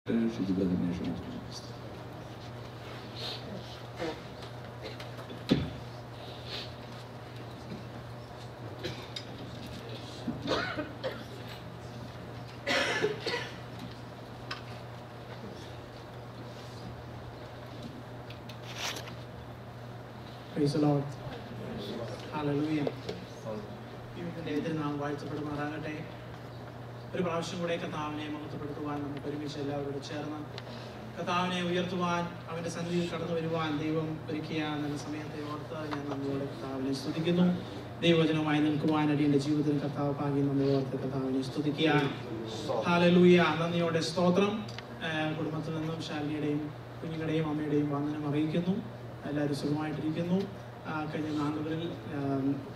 Praise the Lord. Hallelujah. ദൈവത്തിന്റെ നാം വാഴ്ത്തപ്പെടുമാറാകട്ടെ. ഒരു പ്രാവശ്യം കൂടെ കർത്താവിനെ മഹത്വപ്പെടുത്തുവാൻ നമുക്ക് ഒരുമിച്ച് എല്ലാവരോടും ചേർന്ന് കർത്താവിനെ ഉയർത്തുവാൻ അവന്റെ സന്നിധിയിൽ കടന്നു വരുവാൻ ദൈവം ഒരുക്കിയ നല്ല സമയത്തെ ഓർത്ത് ഞാൻ നമ്മോട് കർത്താവിനെ സ്തുതിക്കുന്നു. ദൈവവചനമായി നിൽക്കുവാൻ അടിയന്റെ ജീവിതത്തിൽ കർത്താവ് ഭാഗ്യം നമ്മെ ഓർത്ത് കർത്താവിനെ സ്തുതിക്കുകയാണ്. ഹല്ലേലൂയ. നന്ദിയോടെ സ്തോത്രം. കുടുംബത്തിൽ നിന്നും ശാലിനിയുടെയും കുഞ്ഞുങ്ങളുടെയും അമ്മയുടെയും വന്ദനം അറിയിക്കുന്നു. എല്ലാവരും സുഖമായിട്ടിരിക്കുന്നു. കഴിഞ്ഞ നാളുകളിൽ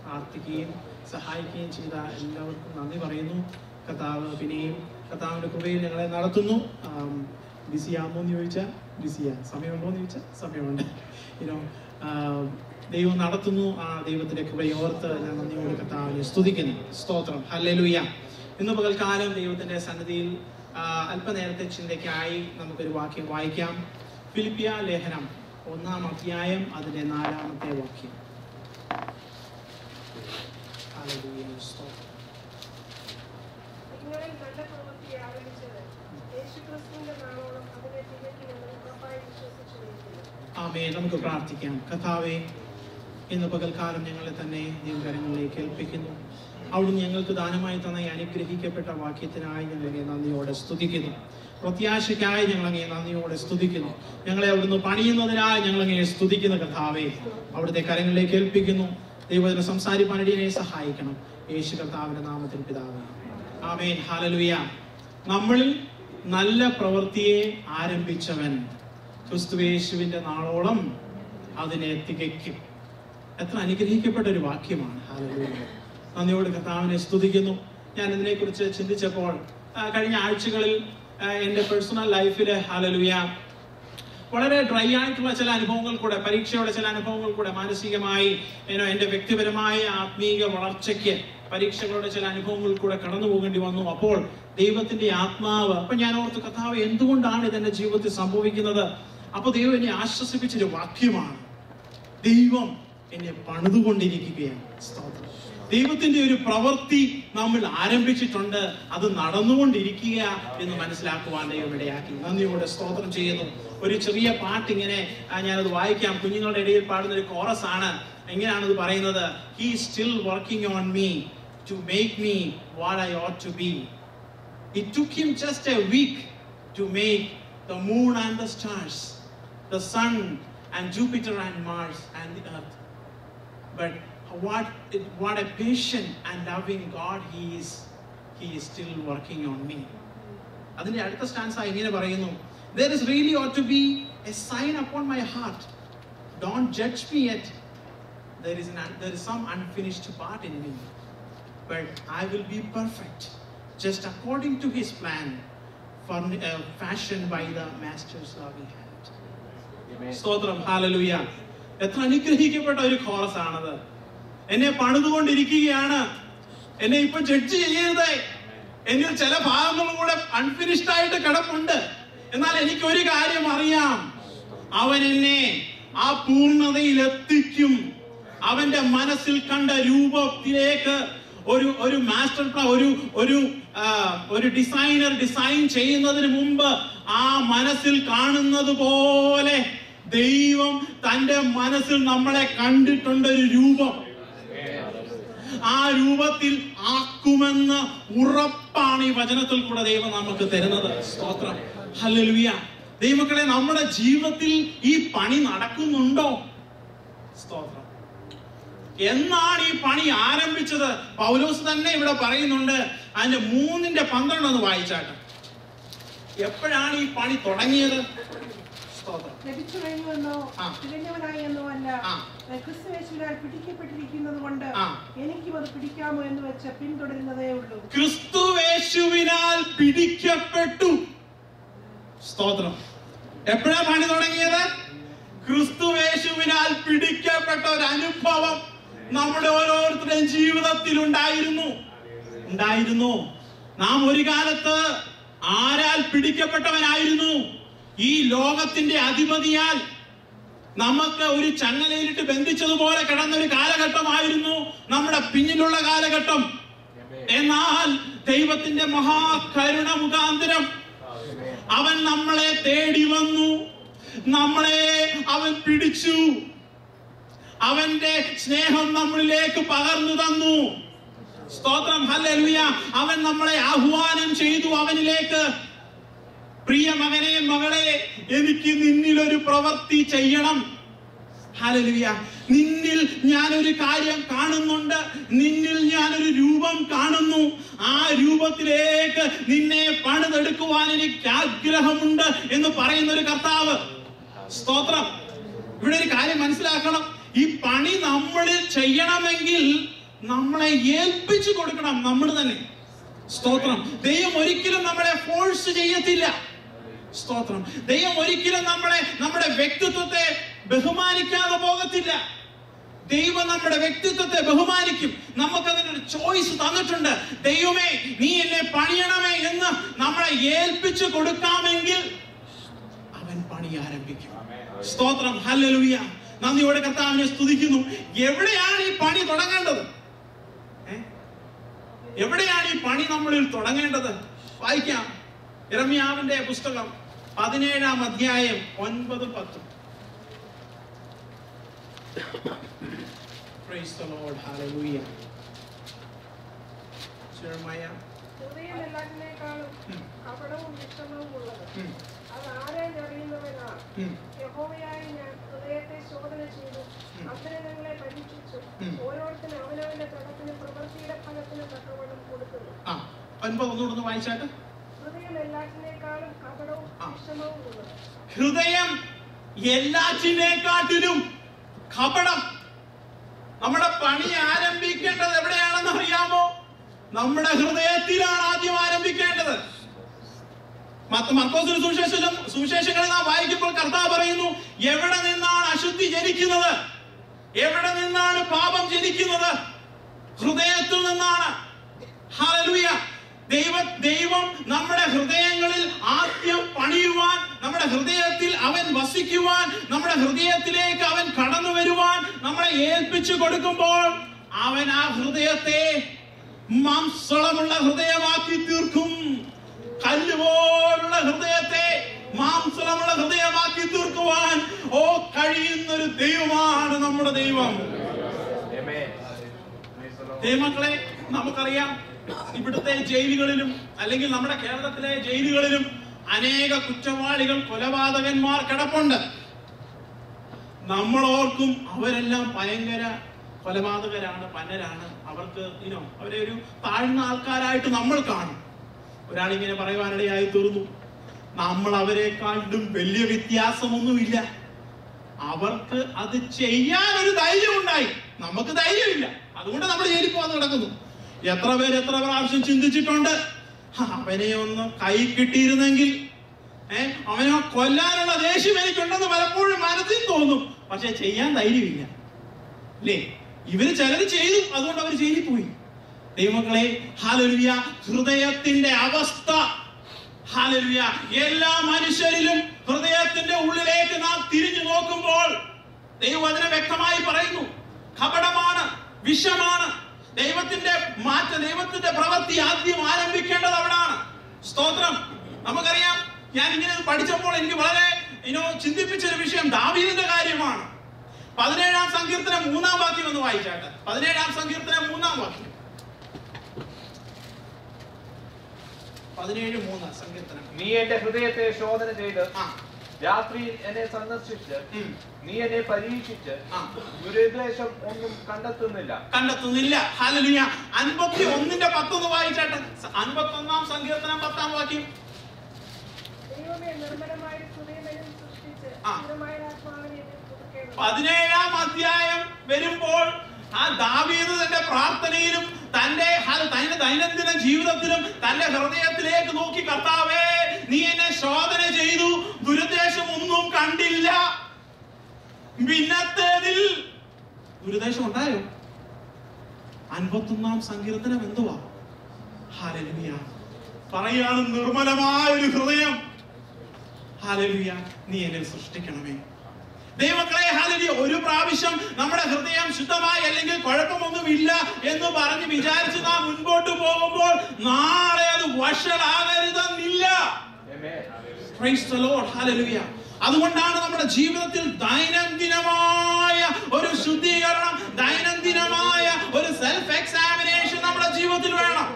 പ്രാർത്ഥിക്കുകയും സഹായിക്കുകയും ചെയ്ത എല്ലാവർക്കും നന്ദി പറയുന്നു. കർത്താവ് പിന്നെയും കർത്താവിൻ്റെ കൃപയിൽ ഞങ്ങളെ നടത്തുന്നു. ബിസിയാമോ എന്ന് ചോദിച്ചാൽ ബിസിയാണ്, സമയമുണ്ടോ എന്ന് ചോദിച്ചാൽ സമയമുണ്ട്. ദൈവം നടത്തുന്നു. ആ ദൈവത്തിൻ്റെ കൃപയോർത്ത് ഞാൻ നന്ദിയോട് കർത്താവിനെ സ്തുതിക്കുന്നു. സ്തോത്രം. ഹല്ലേലൂയ. ഇന്ന് പകൽക്കാലം ദൈവത്തിൻ്റെ സന്നിധിയിൽ അല്പനേരത്തെ ചിന്തയ്ക്കായി നമുക്കൊരു വാക്യം വായിക്കാം. ഫിലിപ്പിയ ലേഖനം 1-ാം അധ്യായം അതിന്റെ 4-ാമത്തെ വാക്യം. ആമേൻ. നമുക്ക് പ്രാർത്ഥിക്കാം. കർത്താവേ, ഇന്ന് പകൽക്കാലം ഞങ്ങളെ തന്നെ ദൈവകരങ്ങളിലേക്ക് ഏൽപ്പിക്കുന്നു. അവിടുന്ന് ഞങ്ങൾക്ക് ദാനമായി തന്ന ഈ അനുഗ്രഹിക്കപ്പെട്ട വാക്യത്തിനായി ഞങ്ങളെ നന്ദിയോടെ സ്തുതിക്കുന്നു. പ്രത്യാശയ്ക്കായി ഞങ്ങളങ്ങേ നന്ദിയോടെ സ്തുതിക്കുന്നു. ഞങ്ങളെ അവിടുന്ന് പണിയുന്നതിനായി ഞങ്ങളങ്ങേ സ്തുതിക്കുന്ന കർത്താവേ, അവിടുത്തെ കരങ്ങളിലേക്ക് ഏൽപ്പിക്കുന്നു. ദൈവത്തിന് സംസാരിപ്പാൻ അടിയനെ സഹായിക്കണം. യേശു കർത്താവിന്റെ നാമത്തിൽ പിതാവേ, ആമേൻ. ഹല്ലേലൂയ. നമ്മളിൽ നല്ല പ്രവൃത്തിയെ ആരംഭിച്ചവൻ ക്രിസ്തുയേശുവിന്റെ നാളോളം അതിനെ തികയ്ക്കും. എത്ര അനുഗ്രഹിക്കപ്പെട്ട ഒരു വാക്യമാണ്. ഹല്ലേലൂയ. നന്ദിയോട് കർത്താവിനെ സ്തുതിക്കുന്നു. ഞാൻ ഇതിനെക്കുറിച്ച് ചിന്തിച്ചപ്പോൾ കഴിഞ്ഞ ആഴ്ചകളിൽ എൻ്റെ പേഴ്സണൽ ലൈഫിൽ ഹല്ലേലൂയ വളരെ ഡ്രൈ ആയിട്ടുള്ള ചില അനുഭവങ്ങൾ കൂടെ, പരീക്ഷയുടെ ചില അനുഭവങ്ങൾ കൂടെ, മാനസികമായി എൻ്റെ വ്യക്തിപരമായ ആത്മീയ വളർച്ചയ്ക്ക് പരീക്ഷകളുടെ ചില അനുഭവങ്ങൾ കൂടെ കടന്നു പോകേണ്ടി വന്നു. അപ്പോൾ ദൈവത്തിന്റെ ആത്മാവ്, അപ്പൊ ഞാൻ ഓർത്തു, കർത്താവ് എന്തുകൊണ്ടാണ് ഇതെന്റെ ജീവിതത്തിൽ സംഭവിക്കുന്നത്? അപ്പൊ ദൈവം എന്നെ ആശ്വസിപ്പിച്ചൊരു വാക്യമാണ്, ദൈവം എന്നെ പണിതുകൊണ്ടിരിക്കുകയാണ്. സ്തോത്രം. ദൈവത്തിന്റെ ഒരു പ്രവൃത്തി നമ്മൾ ആരംഭിച്ചിട്ടുണ്ട്, അത് നടന്നുകൊണ്ടിരിക്കുക എന്ന് മനസ്സിലാക്കുവാൻ ദൈവം ഇടയാക്കി. നന്ദിയോടെ സ്തോത്രം ചെയ്യുന്നു. ഒരു ചെറിയ പാട്ട് ഇങ്ങനെ ഞാനത് വായിക്കാം. കുഞ്ഞുങ്ങളുടെ ഇടയിൽ പാടുന്ന ഒരു കോറസ് ആണ്. എങ്ങനെയാണത് പറയുന്നത്? He is still working on me to make me what I ought to be. It took him just a week to make the moon and the stars, the sun and Jupiter and Mars and the earth. But what a patient and loving God he is still working on me. അതിന്റെ അടുത്ത stanza ഇങ്ങനെ പറയുന്നു, there is really ought to be a sign upon my heart, don't judge me yet, there is some unfinished part in me, but I will be perfect just according to his plan, fashioned by the master's loving hand. സ്തോത്രം. Hallelujah. എത്ര അനുഗ്രഹിക്കപ്പെട്ട ഒരു chorus ആണത്. എന്നെ പണിതുകൊണ്ടിരിക്കുകയാണ്, എന്നെ ഇപ്പൊ judge ചെയ്യരുത്, എന്നിൽ ചില ഭാഗങ്ങളും കൂടെ അൺഫിനിഷ്ഡ് ആയിട്ട് കിടപ്പുണ്ട്. എന്നാൽ എനിക്ക് ഒരു കാര്യം അറിയാം, അവൻ എന്നെ ആ പൂർണ്ണതയിൽ എത്തിക്കും. അവന്റെ മനസ്സിൽ കണ്ട രൂപത്തിലേക്ക് ഒരു മാസ്റ്റർ പ്ലാൻ, ഒരു ഡിസൈനർ ഡിസൈൻ ചെയ്യുന്നതിന് മുമ്പ് ആ മനസ്സിൽ കാണുന്നത് പോലെ ദൈവം തന്റെ മനസ്സിൽ നമ്മളെ കണ്ടിട്ടുണ്ട്. ഒരു രൂപം, ആ രൂപത്തിൽ ആക്കുമെന്ന് ഉറപ്പാണ് ഈ വചനത്തിൽ കൂടെ ദൈവം നമുക്ക് തരുന്നത്. സ്തോത്രം. ഹല്ലേലൂയ. ദൈവമക്കളെ, നമ്മുടെ ജീവിതത്തിൽ ഈ പണി നടക്കുന്നുണ്ടോ? സ്തോത്രം. എന്നാണ് ഈ പണി ആരംഭിച്ചത്? പൗലോസ് തന്നെ ഇവിടെ പറയുന്നുണ്ട്. അതിന്റെ 3:12 ഒന്ന് വായിച്ചാട്ടെ. എപ്പോഴാണ് ഈ പണി തുടങ്ങിയത്? ക്രിസ്തുവേശുവിനാൽ പിടിക്കപ്പെട്ടു. സ്തോത്രം. എപ്പോഴാ പണി തുടങ്ങിയത്? ക്രിസ്തുവേശുവിനാൽ പിടിക്കപ്പെട്ട ഒരു അനുഭവം നമ്മുടെ ഓരോരുത്തരുടെയും ജീവിതത്തിൽ ഉണ്ടായിരുന്നു. നാം ഒരു കാലത്ത് ആരാൽ പിടിക്കപ്പെട്ടവനായിരുന്നു? ഈ ലോകത്തിന്റെ അധിപതിയാൽ നമുക്ക് ഒരു ചങ്ങലയിലിട്ട് ബന്ധിച്ചതുപോലെ കിടന്ന ഒരു കാലഘട്ടമായിരുന്നു നമ്മുടെ പിന്നിലുള്ള കാലഘട്ടം. എന്നാൽ ദൈവത്തിന്റെ മഹാകരുണ മുഖാന്തരം അവൻ നമ്മളെ തേടി വന്നു, നമ്മളെ അവൻ പിടിച്ചു, അവന്റെ സ്നേഹം നമ്മളിലേക്ക് പകർന്നു തന്നു. സ്തോത്രം, ഹല്ലേലൂയ. അവൻ നമ്മളെ ആഹ്വാനം ചെയ്തു അവനിലേക്ക്. പ്രിയ മകനെ, മകളെ, എനിക്ക് നിന്നിൽ ഒരു പ്രവൃത്തി ചെയ്യണം. ഹല്ലേലൂയ. നിന്നിൽ ഞാനൊരു കാര്യം കാണുന്നുണ്ട്, നിന്നിൽ ഞാനൊരു രൂപം കാണുന്നു. ആ രൂപത്തിലേക്ക് നിന്നെ പണിതെടുക്കുവാൻ എനിക്ക് ആഗ്രഹമുണ്ട് എന്ന് പറയുന്ന ഒരു കർത്താവ്. സ്തോത്രം. ഇവിടെ ഒരു കാര്യം മനസ്സിലാക്കണം. ഈ പണി നമ്മളിൽ ചെയ്യണമെങ്കിൽ നമ്മളെ ഏൽപ്പിച്ചു കൊടുക്കണം, നമ്മൾ തന്നെ. സ്തോത്രം. ദൈവം ഒരിക്കലും നമ്മളെ ഫോഴ്സ് ചെയ്യത്തില്ല. സ്തോത്രം. ദൈവം ഒരിക്കലും നമ്മുടെ വ്യക്തിത്വത്തെ ബഹുമാനിക്കാതെ പോകത്തില്ല. ദൈവം നമ്മുടെ വ്യക്തിത്വത്തെ ബഹുമാനിക്കും. നമുക്ക് അതിനൊരു ചോയ്സ് തന്നിട്ടുണ്ട്. ദൈവമേ, നീ എന്നെ പണിയണമേ എന്ന് നമ്മളെ ഏൽപ്പിച്ചു കൊടുക്കാമെങ്കിൽ അവൻ പണി ആരംഭിക്കും. സ്തോത്രം, ഹല്ലേലൂയ. നന്ദിയോടെ കർത്താവിനെ സ്തുതിക്കുന്നു. എവിടെയാണ് ഈ പണി തുടങ്ങേണ്ടത്? എവിടെയാണ് ഈ പണി നമ്മളിൽ തുടങ്ങേണ്ടത്? വായിക്കാം. യിരെമ്യാവിന്റെ പുസ്തകം 17-ാം അധ്യായം 9-10. Praise the Lord. Hallelujah. Jeremiah. ഹൃദയം എല്ലാറ്റിനേക്കാട്ടിലും കപടം. നമ്മുടെ പണി ആരംഭിക്കേണ്ടത് എവിടെയാണെന്ന് അറിയാമോ? നമ്മുടെ ഹൃദയത്തിലാണ് ആദ്യം ആരംഭിക്കേണ്ടത്. മർക്കോസിന്റെ സുവിശേഷങ്ങളിൽ നാം വായിക്കുമ്പോൾ കർത്താവ് പറയുന്നു, എവിടെ നിന്നാണ് അശുദ്ധി ജനിക്കുന്നത്? എവിടെ നിന്നാണ് പാപം ജനിക്കുന്നത്? ഹൃദയത്തിൽ നിന്നാണ്. ഹല്ലേലൂയ. ദൈവം നമ്മുടെ ഹൃദയങ്ങളിൽ ആദ്യം പണിയുവാൻ, നമ്മുടെ ഹൃദയത്തിൽ അവൻ വസിക്കുവാൻ, നമ്മുടെ ഹൃദയത്തിലേക്ക് അവൻ കടന്നു വരുവാൻ നമ്മളെ ഏൽപ്പിച്ചു കൊടുക്കുമ്പോൾ അവൻ ആ ഹൃദയത്തെ മാംസളമുള്ള ഹൃദയമാക്കി തീർക്കും. കല്ലുപോലുള്ള ഹൃദയത്തെ മാംസളമുള്ള ഹൃദയമാക്കി തീർക്കുവാൻ കഴിയുന്നൊരു ദൈവമാണ് നമ്മുടെ ദൈവം. ദൈവമക്കളെ, നമുക്കറിയാം, ഇവിടുത്തെ ജയിലുകളിലും അല്ലെങ്കിൽ നമ്മുടെ കേരളത്തിലെ ജയിലുകളിലും അനേക കുറ്റവാളികൾ, കൊലപാതകന്മാർ കിടപ്പുണ്ട്. നമ്മളോർക്കും അവരെല്ലാം ഭയങ്കര കൊലപാതകരാണ്, പന്നരാണ്, അവർക്ക് അവരെ ഒരു താഴ്ന്ന ആൾക്കാരായിട്ട് നമ്മൾ കാണും. ഒരാളിങ്ങനെ പറയുവാനിടയായി തീർന്നു, നമ്മൾ അവരെക്കാളും വലിയ വ്യത്യാസമൊന്നുമില്ല. അവർക്ക് അത് ചെയ്യാനൊരു ധൈര്യം ഉണ്ടായി, നമുക്ക് ധൈര്യമില്ല, അതുകൊണ്ട് നമ്മൾ ജയിലിൽ പോകാൻ നടക്കുന്നു. എത്ര പ്രാവശ്യം ചിന്തിച്ചിട്ടുണ്ട്, അവനെ ഒന്ന് കൈ കിട്ടിയിരുന്നെങ്കിൽ, അവനെ കൊല്ലാനുള്ള ദേഷ്യം എനിക്കുണ്ടെന്ന് പലപ്പോഴും മനസ്സിൽ തോന്നും. പക്ഷെ ചെയ്യാൻ ധൈര്യമില്ല, അല്ലേ? ഇവര് ചിലര് ചെയ്തു, അതുകൊണ്ട് അവർ ജയിലിൽ പോയി. ദൈവമക്കളെ, ഹല്ലേലൂയ, ഹൃദയത്തിന്റെ അവസ്ഥ, ഹല്ലേലൂയ, എല്ലാ മനുഷ്യരിലും ഹൃദയത്തിന്റെ ഉള്ളിലേക്ക് നാം തിരിഞ്ഞു നോക്കുമ്പോൾ ദൈവവചനം വ്യക്തമായി പറയുന്നു, കപടമാണ്, വിഷമാണ്. ദൈവത്തിന്റെ പ്രവൃത്തി ആദ്യം ആരംഭിക്കേണ്ടത് അവിടാണ്. സ്തോത്രം. നമുക്കറിയാം, ഞാൻ ഇങ്ങനെ പഠിച്ചപ്പോൾ എനിക്ക് വളരെ ചിന്തിപ്പിച്ചൊരു വിഷയം ദാവീദിന്റെ കാര്യമാണ്. 17-ാം സങ്കീർത്തനം 3-ാം വാക്യം ഒന്ന് വായിച്ചാട്ടെ. 17-ാം സങ്കീർത്തനം 3-ാം വാക്യം. 17:3 സങ്കീർത്തനം. നീ എന്റെ ഹൃദയത്തെ ശോധന ചെയ്ത് രാത്രിയിൽ എന്നെ സന്ദർശിച്ച് നീ എന്നെ പരീക്ഷിച്ച് ദുരുദ്ദേശം ഒന്നും കണ്ടെത്തുന്നില്ല. ഹല്ലേലൂയ. 51:10 വായിച്ചാട്ടെ. 51-ാം സങ്കീർത്തനം 10-ാം വാക്യം. 17-ാം അധ്യായം വരുമ്പോൾ ആ ദാവീദ് തന്റെ പ്രാർത്ഥനയിലും തന്റെ ദൈനംദിന ജീവിതത്തിലും തന്റെ ഹൃദയത്തിലേക്ക് നോക്കി, കർത്താവേ, നീ എന്നെ ശോധന ചെയ്തു, ദുരുദ്ദേശം ഒന്നും കണ്ടില്ല. പിന്നത്തേതിൽ ദുരുദ്ദേശം ഉണ്ടായോ? 51-ാം സങ്കീർത്തനം എന്തുവാ? ഹല്ലേലൂയ. പറയാണ്, നിർമ്മലമായ ഒരു ഹൃദയം. ഹല്ലേലൂയ, നീ എന്നെ സൃഷ്ടിക്കണമേ. ദൈവമക്കളെ, ഹല്ലേലൂയ, ഒരു പ്രാവശ്യം നമ്മുടെ ഹൃദയം ശുദ്ധമായി അല്ലെങ്കിൽ കുഴപ്പമൊന്നുമില്ല എന്ന് പറഞ്ഞ് വിചാരിച്ച് നാം മുൻപോട്ട് പോകുമ്പോൾ നാളെ അത് വഷളാകരുതെന്നില്ല. Praise the Lord, hallelujah. അതുകൊണ്ടാണ് നമ്മുടെ ജീവിതത്തിൽ ദൈനംദിനമായ ഒരു ശുദ്ധീകരണം, ദൈനംദിനമായ ഒരു സെൽഫ് എക്സാമിനേഷൻ നമ്മുടെ ജീവിതത്തിൽ വേണം.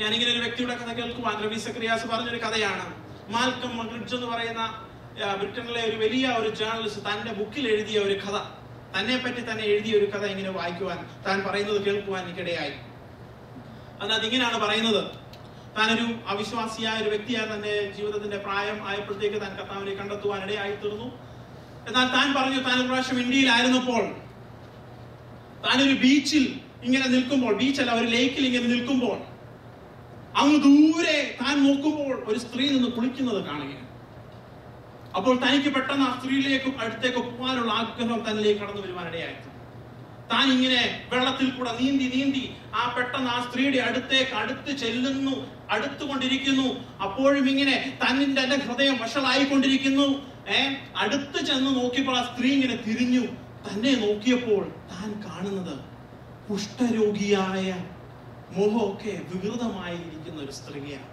ഞാനിങ്ങനെ ഒരു വ്യക്തിയുടെ കഥ കേൾക്കുവാൻ, രവി സക്രിയാസ് പറഞ്ഞൊരു കഥയാണ്. മാൽക്കം ഗ്രിഡ്ജ് എന്ന് പറയുന്ന ബ്രിട്ടനിലെ ഒരു വലിയ ഒരു ജേർണലിസ്റ്റ് തന്റെ ബുക്കിൽ എഴുതിയ ഒരു കഥ, തന്നെ പറ്റി തന്നെ എഴുതിയ ഒരു കഥ ഇങ്ങനെ വായിക്കുവാൻ, താൻ പറയുന്നത് കേൾക്കുവാൻ എനിക്കിടയായി. അതിനകത്ത് ഇങ്ങനെയാണ് പറയുന്നത്. താനൊരു അവിശ്വാസിയായ ഒരു വ്യക്തിയായ തന്റെ ജീവിതത്തിന്റെ പ്രായം ആയപ്പോഴത്തേക്ക് താൻ കർത്താവിനെ കണ്ടെത്തുവാൻ ഇടയായി തീർന്നു. എന്നാൽ താൻ പറഞ്ഞു, താൻ ഒരു പ്രാവശ്യം ഇന്ത്യയിലായിരുന്നപ്പോൾ താനൊരു ബീച്ചിൽ ഇങ്ങനെ നിൽക്കുമ്പോൾ, ബീച്ചല്ല ഒരു ലേക്കിൽ ഇങ്ങനെ നിൽക്കുമ്പോൾ അങ്ങ് ദൂരെ താൻ നോക്കുമ്പോൾ ഒരു സ്ത്രീ നിന്ന് കുളിക്കുന്നത് കാണുകയാണ്. അപ്പോൾ തനിക്ക് പെട്ടെന്ന് ആ സ്ത്രീയിലേക്ക് അടുത്തേക്ക് പോകാനുള്ള ആഗ്രഹം തന്നിലേക്ക് കടന്നു വരുവാനിടയായി. താൻ ഇങ്ങനെ വെള്ളത്തിൽ കൂടെ നീന്തി നീന്തി പെട്ടെന്ന് ആ സ്ത്രീയുടെ അടുത്ത് ചെല്ലുന്നു, അടുത്തുകൊണ്ടിരിക്കുന്നു. അപ്പോഴും ഇങ്ങനെ തന്റെ ഹൃദയം വഷളായിക്കൊണ്ടിരിക്കുന്നു. അടുത്ത് ചെന്ന് നോക്കിയപ്പോൾ ആ സ്ത്രീ ഇങ്ങനെ തിരിഞ്ഞു തന്നെ നോക്കിയപ്പോൾ താൻ കാണുന്നത് കുഷ്ഠരോഗിയായ, മുഖമൊക്കെ വികൃതമായിരിക്കുന്ന ഒരു സ്ത്രീയാണ്.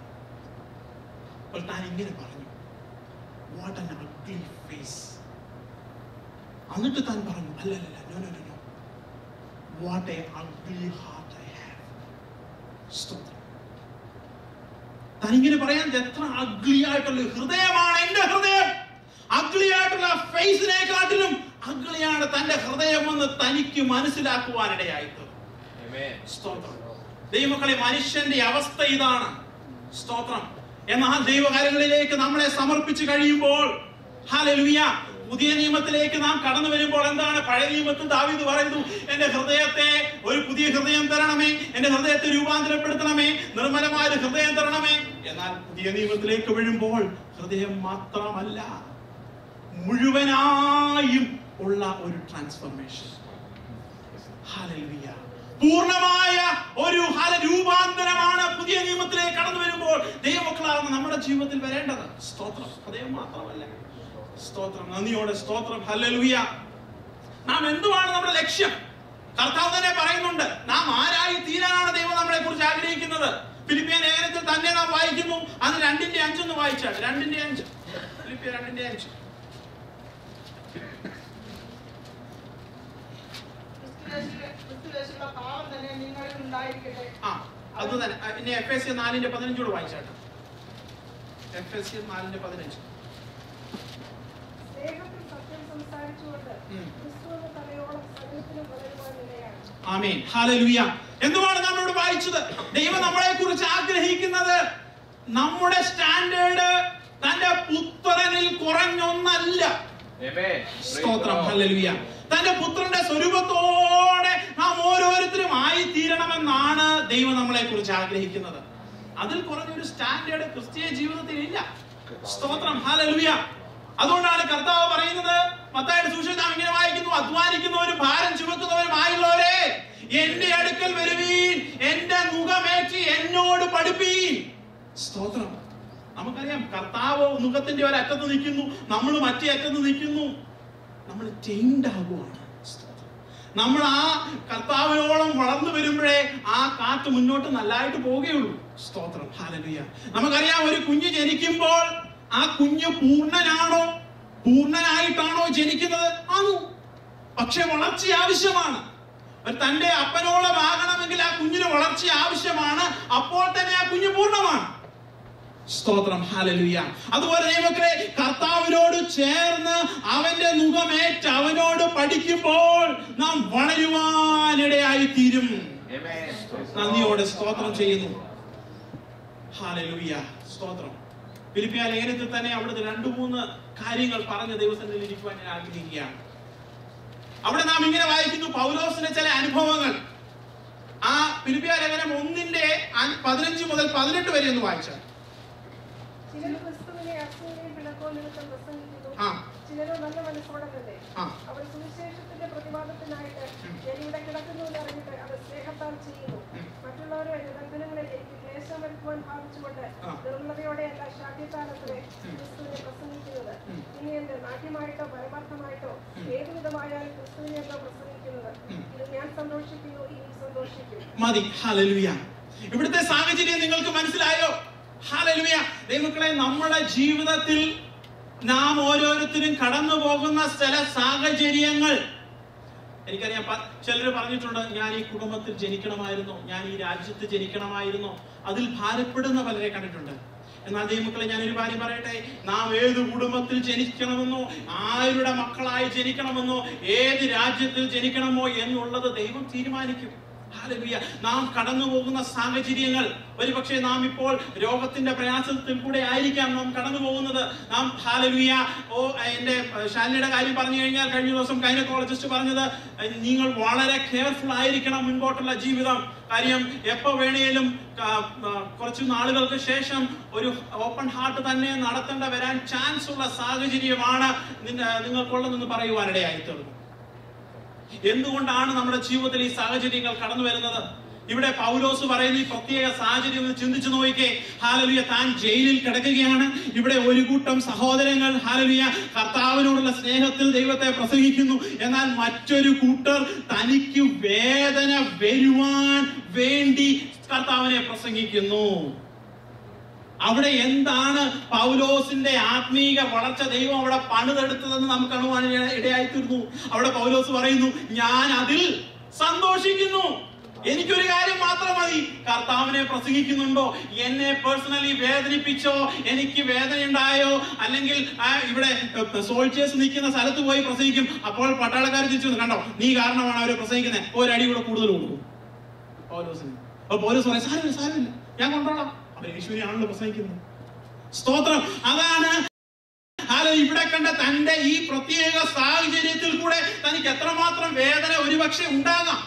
അപ്പോൾ താൻ ഇങ്ങനെ പറഞ്ഞു, വാട്ട് ആൻ ugly face. എന്നിട്ട് താൻ പറഞ്ഞു, അല്ലല്ല, no no no, what a ugly heart I have. സ്തോത്രം. താൻ ഇങ്ങനെ പറയാൻ, എത്ര അഗ്ലി ആയിട്ടുള്ള ഹൃദയമാണ് എന്റെ ഹൃദയം. അഗ്ലി ആയിട്ടുള്ള ഫേസിനെക്കാട്ടിലും അഗ്ലിയാണ് തന്റെ ഹൃദയമെന്ന് തനിക്ക് മനസ്സിലാക്കുവാനിടയായിട്ട്. സ്തോത്രം. ദൈവമക്കളെ, മനുഷ്യന്റെ അവസ്ഥ ഇതാണ്. സ്തോത്രം. എന്നാൽ ദൈവകാര്യങ്ങളിലേക്ക് നമ്മളെ സമർപ്പിച്ചു കഴിയുമ്പോൾ, ഹല്ലേലൂയ, പുതിയ നിയമത്തിലേക്ക് നാം കടന്നു വരുമ്പോൾ എന്താണ്? പഴയ നിയമത്തിൽ ദാവീദ് പറയുന്നു, എന്റെ ഹൃദയത്തെ ഒരു പുതിയ ഹൃദയം തരണമേ, എന്റെ ഹൃദയത്തെ രൂപാന്തരപ്പെടുത്തണമേ, നിർമ്മലമായ ഒരു ഹൃദയം തരണമേ. എന്നാൽ പുതിയ നിയമത്തിലേക്ക് വീഴുമ്പോൾ ഹൃദയം മാത്രമല്ല, മുഴുവനായും ഉള്ള ഒരു ട്രാൻസ്ഫർമേഷൻ. ഹല്ലേലൂയ. പൂർണ്ണമായ ഒരു രൂപാന്തരമാണ് പുതിയ നിയമത്തിലേക്ക് കടന്നു വരുമ്പോൾ ദൈവമക്കളാകുന്ന നമ്മുടെ ജീവിതത്തിൽ വരേണ്ടത്. സ്തോത്രം. ഹൃദയം മാത്രമല്ല. സ്തോത്രം. നന്ദിയോടെ സ്തോത്രം. ഹല്ലേലൂയ. നാം എന്തുവാണ് നമ്മുടെ ലക്ഷ്യം? കർത്താവ് തന്നെ പറയുന്നുണ്ട്, നാം ആരായി തീരാനാണ് ദൈവം നമ്മളെ കുറിച്ച് ആഗ്രഹിക്കുന്നത്. ഫിലിപ്പിയ ലേഖനത്തിൽ തന്നെ നാം വായിക്കുന്നു. അത് 2:5 ഒന്ന് വായിച്ചാൽ, 2:5, ഫിലിപ്പിയ 2:5. അത് തന്നെ. ഇനി എഫേസ്യർ 4:15 വായിച്ചാട്ടെ. എഫേസ്യർ 4:15. ആമേൻ. ഹല്ലേലൂയ. എന്തുവാണ് നമ്മളോട് വായിച്ചത്? ദൈവം നമ്മളെ കുറിച്ച് ആഗ്രഹിക്കുന്നത് നമ്മുടെ സ്റ്റാൻഡേർഡ് തന്റെ പുത്രനിൽ കുറഞ്ഞൊന്നല്ല. സ്തോത്രം. ഹല്ലേലൂയ. തന്റെ പുത്രന്റെ സ്വരൂപത്തോടെ നാം ഓരോരുത്തരും ആയിത്തീരണമെന്നാണ് ദൈവം നമ്മളെ കുറിച്ച് ആഗ്രഹിക്കുന്നത്. അതിൽ കുറഞ്ഞൊരു സ്റ്റാൻഡേർഡ് ക്രിസ്തീയ ജീവിതത്തിൽ ഇല്ല. സ്തോത്രം. ഹല്ലേലൂയ. അതുകൊണ്ടാണ് കർത്താവ് പറയുന്നത്, മത്തായിയുടെ സുവിശേഷം നാം ഇങ്ങനെ വായിക്കുന്നു, അധ്വാനിക്കുന്നവരും ഭാരം ചുമക്കുന്നവരുമായുള്ളവരെ എന്റെ അടുക്കൽ വരുവീൻ, എന്റെ മുഖമേറ്റി എന്നോട് പഠിപ്പീൻ. സ്തോത്രം. നമുക്കറിയാം, കർത്താവ് മുഖത്തിന്റെ ഒരറ്റത്ത് നിൽക്കുന്നു, നമ്മൾ മറ്റേ അറ്റത്ത് നിൽക്കുന്നു. നമ്മൾ ടൈംഡ് ആകുവാണ്. നമ്മൾ ആ കർത്താവിനോളം വളർന്നു വരുമ്പോഴേ ആ കാറ്റ് മുന്നോട്ട് നല്ലതായിട്ട് പോവുകയുള്ളൂ. സ്തോത്രം. ഹല്ലേലൂയ. നമുക്കറിയാം, ഒരു കുഞ്ഞ് ജനിക്കുമ്പോൾ ആ കുഞ്ഞ് പൂർണ്ണനായിട്ടാണോ ജനിക്കുന്നത്? ആണോ? പക്ഷെ വളർച്ച ആവശ്യമാണ്. തന്റെ അപ്പനോളം ആകണമെങ്കിൽ ആ കുഞ്ഞിന് വളർച്ച ആവശ്യമാണ്. അപ്പോൾ തന്നെ ആ കുഞ്ഞ് പൂർണ്ണമാണ്. സ്തോത്രം. ഹല്ലേലൂയ. അതുപോലെ ദൈവമക്കളെ, കർത്താവിനോട് ചേർന്ന് അവന്റെ മുഖമേറ്റ് അവനോട് പഠിക്കുമ്പോൾ നാം വളരുവാനിടയായി തീരും. നന്ദിയോടെ സ്തോത്രം ചെയ്യുന്നു. ഹല്ലേലൂയ. സ്തോത്രം. ഫിലിപ്പിയ ലേഖനത്തിൽ തന്നെ അവിടുത്തെ 2-3 കാര്യങ്ങൾ പറഞ്ഞ ദൈവസന്നിധിയിൽ ഇരിക്കുവാൻ ഞാൻ ആഗ്രഹിക്കുകയാണ്. അവിടെ നാം ഇങ്ങനെ വായിക്കുന്നു, പൗലോസിന്റെ ചില അനുഭവങ്ങൾ. ആ ഫിലിപ്പിയ ലേഖനം 1:15 മുതൽ 18 വരെ ഒന്ന് വായിച്ചാൽ. ചിലരോ നല്ല മനസ്സോടെ തന്നെ അവർ സുവിശേഷത്തിന്റെ പ്രതിപാദനത്തിനായിട്ട് ജനിയുടെ കിടക്കുന്നു എന്ന് അറിഞ്ഞിട്ട് അത് സ്നേഹത്താൽ ചെയ്യുന്നു. മറ്റുള്ളവരെ നിബന്ധനകളിലേക്ക് ക്ലേശം വരുത്തുവാൻ ഭാവിച്ചുകൊണ്ട് നിർമ്മലതയോടെയല്ല ശാഠ്യത്താലത്രേ ക്രിസ്തുവിനെ പ്രസംഗിക്കുന്നത്. ഇനി എന്റെ നാട്യമായിട്ടോ പരമാർത്ഥമായിട്ടോ ഏതുവിധമായാലും ക്രിസ്തുവിനെയല്ലോ പ്രസംഗിക്കുന്നത്. ഇത് ഞാൻ സന്തോഷിക്കുന്നു, ഇനി സന്തോഷിക്കും. മതി. ഹല്ലേലൂയ. ഇവിടുത്തെ സാഹചര്യം നിങ്ങൾക്ക് മനസ്സിലായോ? ഹല്ലേലൂയ. ദൈവമക്കളെ, നമ്മുടെ ജീവിതത്തിൽ നാം ഓരോരുത്തരും കടന്നു പോകുന്ന ചില സാഹചര്യങ്ങൾ, എനിക്കറിയാം ചിലർ പറഞ്ഞിട്ടുണ്ട്, ഞാൻ ഈ കുടുംബത്തിൽ ജനിക്കണമായിരുന്നോ, ഞാൻ ഈ രാജ്യത്ത് ജനിക്കണമായിരുന്നോ. അതിൽ ഭാരപ്പെടുന്ന പലരെ കണ്ടിട്ടുണ്ട്. എന്നാൽ ദൈവമക്കളെ, ഞാനൊരു കാര്യം പറയട്ടെ, നാം ഏത് കുടുംബത്തിൽ ജനിക്കണമെന്നോ, ആരുടെ മക്കളായി ജനിക്കണമെന്നോ, ഏത് രാജ്യത്തിൽ ജനിക്കണമോ എന്നുള്ളത് ദൈവം തീരുമാനിക്കും. ഹല്ലേലൂയ. നാം കടന്നു പോകുന്ന സാഹചര്യങ്ങൾ, ഒരുപക്ഷെ നാം ഇപ്പോൾ രോഗത്തിന്റെ പ്രയാസത്തിൽ കൂടെ ആയിരിക്കാം നാം കടന്നു പോകുന്നത്. നാം ഹല്ലേലൂയ. എന്റെ ശാലിനിയുടെ കാര്യം പറഞ്ഞു കഴിഞ്ഞാൽ, കഴിഞ്ഞ ദിവസം ഗൈനക്കോളജിസ്റ്റ് പറഞ്ഞത്, നിങ്ങൾ വളരെ കെയർഫുൾ ആയിരിക്കണം മുൻപോട്ടുള്ള ജീവിതം. കാര്യം എപ്പോ വേണേലും കുറച്ചു നാളുകൾക്ക് ശേഷം ഒരു ഓപ്പൺ ഹാർട്ട് തന്നെ നടത്തേണ്ട വരാൻ ചാൻസ് ഉള്ള സാഹചര്യമാണ് നിങ്ങൾക്കുള്ളതെന്ന് പറയുവാനിടയായി തീർന്നു. എന്തുകൊണ്ടാണ് നമ്മുടെ ജീവിതത്തിൽ ഈ സാഹചര്യങ്ങൾ കടന്നു വരുന്നത്? ഇവിടെ പൗലോസ് പറയുന്ന ഈ പ്രത്യേക സാഹചര്യം ഒന്ന് ചിന്തിച്ചു നോക്കിക്കേ. ഹല്ലേലൂയ. താൻ ജയിലിൽ കിടക്കുകയാണ്. ഇവിടെ ഒരു കൂട്ടം സഹോദരങ്ങൾ ഹല്ലേലൂയ കർത്താവിനോടുള്ള സ്നേഹത്തിൽ ദൈവത്തെ പ്രസംഗിക്കുന്നു. എന്നാൽ മറ്റൊരു കൂട്ടർ തനിക്ക് വേദന വരുവാൻ വേണ്ടി കർത്താവിനെ പ്രസംഗിക്കുന്നു. അവിടെ എന്താണ് പൗലോസിന്റെ ആത്മീക വളർച്ച ദൈവം അവിടെ പണിതെടുത്തതെന്ന് നമുക്ക് കാണുവാൻ ഇടയായിത്തീർന്നു. അവിടെ പൗലോസ് പറയുന്നു, ഞാൻ അതിൽ സന്തോഷിക്കുന്നു. എനിക്കൊരു കാര്യം മാത്രം മതി, കർത്താവിനെ പ്രസംഗിക്കുന്നുണ്ടോ, എന്നെ പേഴ്സണലി വേദനിപ്പിച്ചോ, എനിക്ക് വേദന ഉണ്ടായോ, അല്ലെങ്കിൽ ഇവിടെ സോൾജേഴ്സ് നിൽക്കുന്ന സ്ഥലത്ത് പോയി പ്രസംഗിക്കും. അപ്പോൾ പട്ടാളക്കാർ തിരിച്ചു കണ്ടോ, നീ കാരണമാണ് അവരെ പ്രസംഗിക്കുന്നത്, ഒരടി കൂടെ കൂടുതൽ കൊടുക്കും പൗലോസിന്. അപ്പൊ പൗലോസ് പറയും, സാരമില്ല, ഞാൻ കൊണ്ടോളാം. അവർ യേശുവിനെയാണല്ലോ പ്രസംഗിക്കുന്നത്. സ്തോത്രം. അതാണ് ഇവിടെ കണ്ട തന്റെ ഈ പ്രത്യേക സാഹചര്യത്തിൽ കൂടെ തനിക്ക് എത്രമാത്രം വേദന ഒരുപക്ഷെ ഉണ്ടാകാം.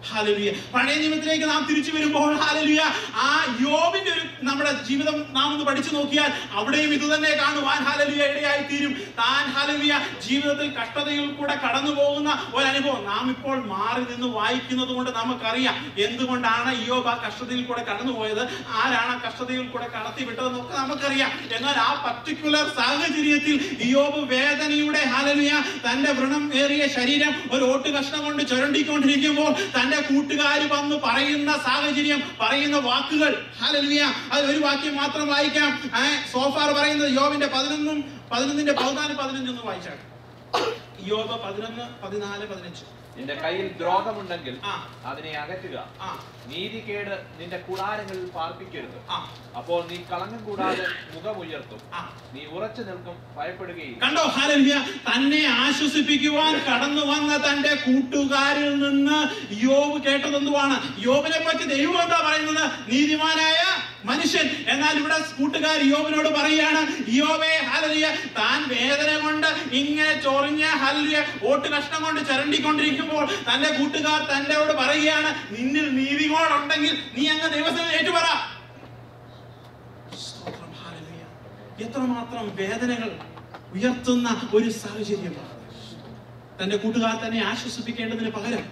ഹല്ലേലൂയ. പഴയ നിയമത്തിലേക്ക് നാം തിരിച്ചു വരുമ്പോൾ ഹല്ലേലൂയ, ആ യോബിന്റെ ഒരു നമ്മുടെ ജീവിതം നാം ഒന്ന് പഠിച്ചു നോക്കിയാൽ അവിടെയും ഇത് തന്നെ കാണുവാൻ ഹല്ലേലൂയ ഇടയായി തീരും. താൻ ഹല്ലേലൂയ ജീവിതത്തിൽ കഷ്ടതയിൽ കൂടെ കടന്നു പോകുന്ന ഒരനുഭവം നാം ഇപ്പോൾ മാറി നിന്ന് വായിക്കുന്നത് കൊണ്ട് നമുക്കറിയാം എന്തുകൊണ്ടാണ് യോബ് ആ കഷ്ടതയിൽ കൂടെ കടന്നുപോയത്, ആരാണ് ആ കഷ്ടതയിൽ കൂടെ കടത്തി വിട്ടതെന്നൊക്കെ നമുക്കറിയാം. എന്നാൽ ആ പർട്ടിക്കുലർ സാഹചര്യത്തിൽ യോബ് വേദനയുടെ ഹല്ലേലൂയ തന്റെ വ്രണം ഏറിയ ശരീരം ഒരു ഓട്ട് കഷ്ണം കൊണ്ട് ചുരണ്ടിക്കൊണ്ടിരിക്കുമ്പോൾ തന്റെ കൂട്ടുകാർ വന്ന് പറയുന്ന സാഹചര്യം, പറയുന്ന വാക്കുകൾ ഹല്ലേലൂയ. അത് ഒരു വാക്യം മാത്രം വായിക്കാം. സോഫാർ പറയുന്നത് യോബിന്റെ 11:14-15 വായിച്ചാൽ. യോബ് 11:14-15. നിന്റെ കയ്യിൽ ദ്രോഹമുണ്ടെങ്കിൽ അതിനെ അകറ്റുക, നീതികേട് നിന്റെ കൂടാരങ്ങളിൽ പാർപ്പിക്കരുത്. അപ്പോൾ നീ കളങ്കം കൂടാതെ മുഖമുയർത്തും, നീ ഉറച്ചു നിൽക്കും, ഭയപ്പെടുകയില്ല. കണ്ടോ ഹല്ലേലൂയ. തന്നെ ആശ്വസിപ്പിക്കുവാൻ കടന്നു വന്ന തന്റെ കൂട്ടുകാരിൽ നിന്ന് യോബ് കേട്ടതെന്തുവാണ്? യോബിനെ പറ്റി ദൈവം എന്താ പറയുന്നത്? നീതിമാനായ മനുഷ്യൻ. എന്നാൽ ഇവിടെ കൂട്ടുകാർ യോബിനോട് പറയുകയാണ്, യോബേ ഹല്ലേലൂയ, താൻ വേദന കൊണ്ട് ഇങ്ങനെ ചൊറിഞ്ഞ ഹല്ലേലൂയ ഓട്ട് കഷ്ണം കൊണ്ട് ചരണ്ടിക്കൊണ്ടിരിക്കുമ്പോൾ തന്റെ കൂട്ടുകാർ തന്നോട് പറയുകയാണ്, നിന്നിൽ നീതികോടുണ്ടെങ്കിൽ നീ അങ്ങ് ദൈവത്തിന് ഏറ്റുപറ. എത്രമാത്രം വേദനകൾ ഉയർത്തുന്ന ഒരു സാഹചര്യമാണ്. തന്റെ കൂട്ടുകാർ തന്നെ ആശ്വസിപ്പിക്കേണ്ടതിന് പകരം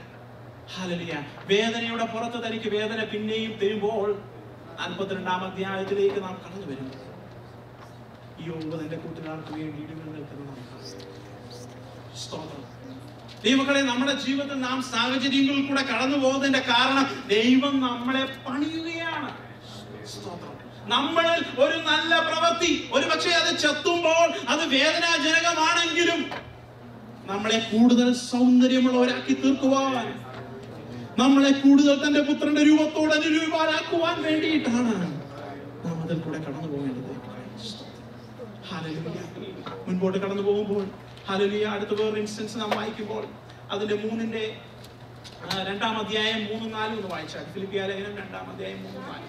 ഹല്ലേലൂയ വേദനയുടെ പുറത്ത് തനിക്ക് വേദന പിന്നെയും തരുമ്പോൾ 42-ാം അധ്യായത്തിലേക്ക് നാം കടന്നു വരുമ്പോൾ യോബ് തന്റെ കൂട്ടുകാർക്ക് വേണ്ടി ഇടികൾ നിൽക്കുന്നത് സ്തോത്രം. ദൈവമക്കളെ, നമ്മുടെ ജീവിതത്തിൽ നാം സാഹചര്യങ്ങളിൽ കൂടെ കടന്നു പോകുന്നതിന്റെ കാരണം ദൈവം നമ്മളെ പണിയുകയാണ്. സ്തോത്രം. നമ്മളിൽ ഒരു നല്ല പ്രവൃത്തി ഒരുപക്ഷെ അത് ചെത്തുമ്പോൾ അത് വേദനാജനകമാണെങ്കിലും നമ്മളെ കൂടുതൽ സൗന്ദര്യമുള്ളവരാക്കി തീർക്കുവാൻ, നമ്മളെ കൂടുതൽ തന്റെ പുത്രന്റെ രൂപത്തോട് അനുരൂപരാക്കുവാൻ വേണ്ടിയിട്ടാണ് നാം അതിൽ കൂടെ കടന്നു പോകേണ്ടത്. ഹല്ലേലൂയ. മുൻപോട്ട് കടന്നു പോകുമ്പോൾ ഹല്ലേലൂയ അടുത്ത വേറൊരു ഇൻസ്റ്റൻസ് നാം വായിക്കുമ്പോൾ അതിന്റെ 2-ാം അധ്യായം 3-4 ഒന്ന് വായിച്ചാൽ. ഫിലിപ്പിയ ലേഖനം 2-ാം അധ്യായം 3-4.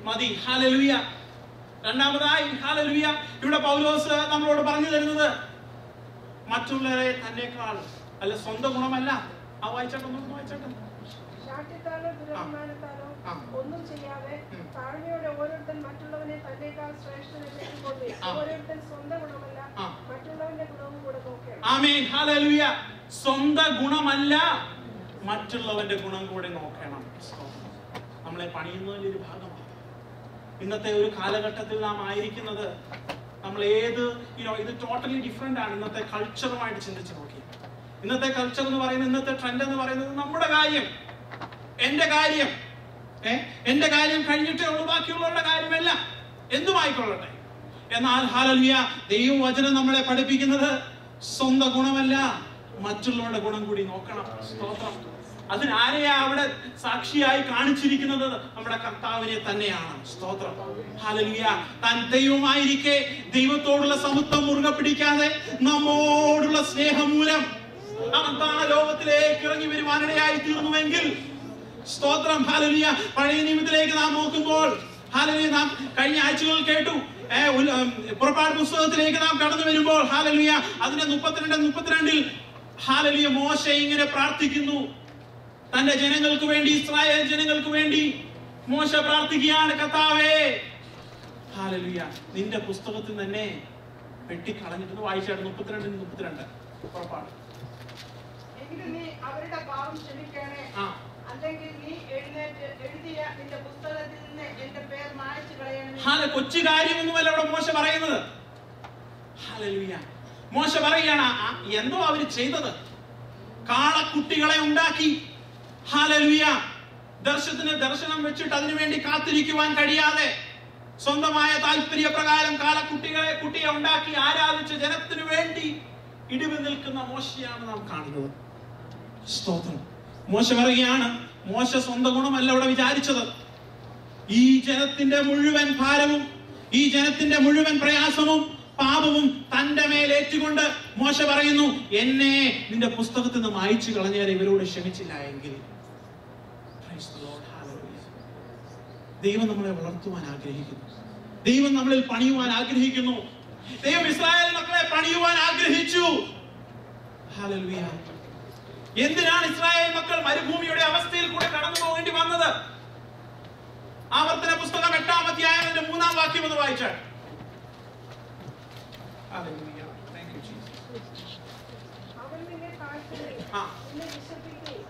മതി. ഹല്ലേലൂയ. രണ്ടാമതായി ഹല്ലേലൂയ ഇവിടെ പൗലോസ് നമ്മളോട് പറഞ്ഞു തരുന്നത് മറ്റുള്ളവരെ തന്നെക്കാൾ അല്ല, സ്വന്തം ഗുണമല്ല. ആ വായിച്ചാട്ടോ, വായിച്ചാട്ടോ. ഒന്നും ചെയ്യാതെ താഴ്മയോടെ ഓരോരുത്തൻ മറ്റുള്ളവനെ തന്നേക്കാൾ ശ്രേഷ്ഠനെന്ന് ഓരോരുത്തൻ സ്വന്തം ഗുണമല്ല മറ്റുള്ളവന്റെ ഗുണവും കൂടെ നോക്കണം. ആമേൻ. ഹല്ലേലൂയ. സ്വന്തം ഗുണമല്ല, മറ്റുള്ളവന്റെ ഗുണം കൂടെ നോക്കണം. നമ്മളെ പണിയുന്നതിന്റെ ഒരു ഭാഗമാണ്. ഇന്നത്തെ ഒരു കാലഘട്ടത്തിൽ നാം ആയിരിക്കുന്നത്, നമ്മൾ ഇത് ടോട്ടലി ഡിഫറെന്റ് ആണ്. ഇന്നത്തെ കൾച്ചറുമായിട്ട് ചിന്തിച്ച് നോക്കി. ഇന്നത്തെ കൾച്ചർ എന്ന് പറയുന്നത്, ഇന്നത്തെ ട്രെൻഡ് എന്ന് പറയുന്നത് നമ്മുടെ കാര്യം, എന്റെ കാര്യം, എന്റെ കാര്യം കഴിഞ്ഞിട്ടേ ഉള്ളൂ, ബാക്കിയുള്ളവരുടെ കാര്യമല്ല, എന്തുമായിക്കൊള്ളട്ടെ. എന്നാൽ ഹല്ലേലൂയ, ദൈവവചനം നമ്മളെ പഠിപ്പിക്കുന്നത് സ്വന്തം ഗുണമല്ല, മറ്റുള്ളവരുടെ ഗുണം കൂടി നോക്കണം. സ്തോത്രം. അതിനാരെയാ അവിടെ സാക്ഷിയായി കാണിച്ചിരിക്കുന്നത്? നമ്മുടെ കർത്താവിനെ തന്നെയാണ്. സ്തോത്രം. ഹല്ലേലൂയ. താൻ ദൈവമായിരിക്കെ ദൈവത്തോടുള്ള സമത്വം മുറുകെ പിടിക്കാതെ നമ്മോടുള്ള സ്നേഹം മൂലം അവൻ ലോകത്തിലേക്ക് ഇറങ്ങി വരുവാനിടയായി തീർന്നുവെങ്കിൽ, സ്തോത്രം, ഹല്ലേലൂയ, പഴയ നിയമത്തിലേക്ക് നാം നോക്കുമ്പോൾ, ഹല്ലേലൂയ, നാം കഴിഞ്ഞ ആഴ്ചകളിൽ കേട്ടു, പുറപ്പാട് പുസ്തകത്തിലേക്ക് നാം കടന്നു വരുമ്പോൾ, ഹല്ലേലൂയ, അതിന്റെ 32 ഹല്ലേലൂയ, മോശെ ഇങ്ങനെ പ്രാർത്ഥിക്കുന്നു. തന്റെ ജനങ്ങൾക്ക് വേണ്ടി, ഇസ്രായേൽ ജനങ്ങൾക്ക് വേണ്ടി മോശ പ്രാർത്ഥിക്കുകയാണ്, കർത്താവേ, ഹല്ലേലൂയ, നിന്റെ പുസ്തകത്തിൽ തന്നെ വെട്ടിക്കളഞ്ഞിട്ട് വായിച്ചാണ് 32 പുറപ്പാട്. അവരുടെ പാപം ക്ഷമിക്കണേ, അല്ലെങ്കിൽ നീ എഴുതിയ നിന്റെ പുസ്തകത്തിൽ നിന്ന് എന്റെ പേർ മായ്ച്ചു കളയണമേ. കൊച്ചു കാര്യമൊന്നുമല്ല ഇവിടെ മോശ പറയുന്നത്. ഹല്ലേലൂയ. മോശ പറയുകയാണ്, എന്തോ അവര് ചെയ്തത്. കാളക്കുട്ടികളെ ഉണ്ടാക്കി, ഹല്ലേലൂയ, ദർശനം വെച്ചിട്ട് അതിനുവേണ്ടി കാത്തിരിക്കുവാൻ കഴിയാതെ സ്വന്തമായ താല്പര്യപ്രകാരം കുട്ടിയെ ഉണ്ടാക്കി ആരാധിച്ച ജനത്തിനു വേണ്ടി ഇടിവ് നിൽക്കുന്ന മോശയാണ് നാം കാണുന്നത്. സ്തോത്രം. മോശ പറയുകയാണ്, മോശ സ്വന്തം ഗുണമല്ല ഇവിടെ വിചാരിച്ചത്. ഈ ജനത്തിന്റെ മുഴുവൻ ഭാരവും, ഈ ജനത്തിന്റെ മുഴുവൻ പ്രയാസവും പാപവും തന്റെ മേലേറ്റുകൊണ്ട് മോശ പറയുന്നു, എന്നെ നിന്റെ പുസ്തകത്തിൽ നിന്ന് മായ്ച്ചു കളഞ്ഞാൽ ഇവരോട് ക്ഷമിച്ചില്ല എങ്കിൽ. ദൈവം നമ്മളെ വളർത്തുവാൻ ആഗ്രഹിക്കുന്നു. ദൈവം നമ്മളിൽ പണിയുവാൻ ആഗ്രഹിക്കുന്നു. ദൈവം ഇസ്രായേൽ മക്കളെ പണിയുവാൻ ആഗ്രഹിച്ചു. ഹല്ലേലൂയ. എന്തിനാണ് ഇസ്രായേൽ മക്കൾ മരുഭൂമിയുടെ അവസ്ഥയിൽ കൂടെ കടന്നു പോകേണ്ടി വന്നത്? ആവർത്തന പുസ്തകം 8-ാം അധ്യായത്തിന്റെ 3-ാം വാക്യം ഒന്ന് വായിച്ചാൽ. അവൻ നിന്നെ താഴ്ത്തുകയും നിന്നെ വിശപ്പിക്കുകയും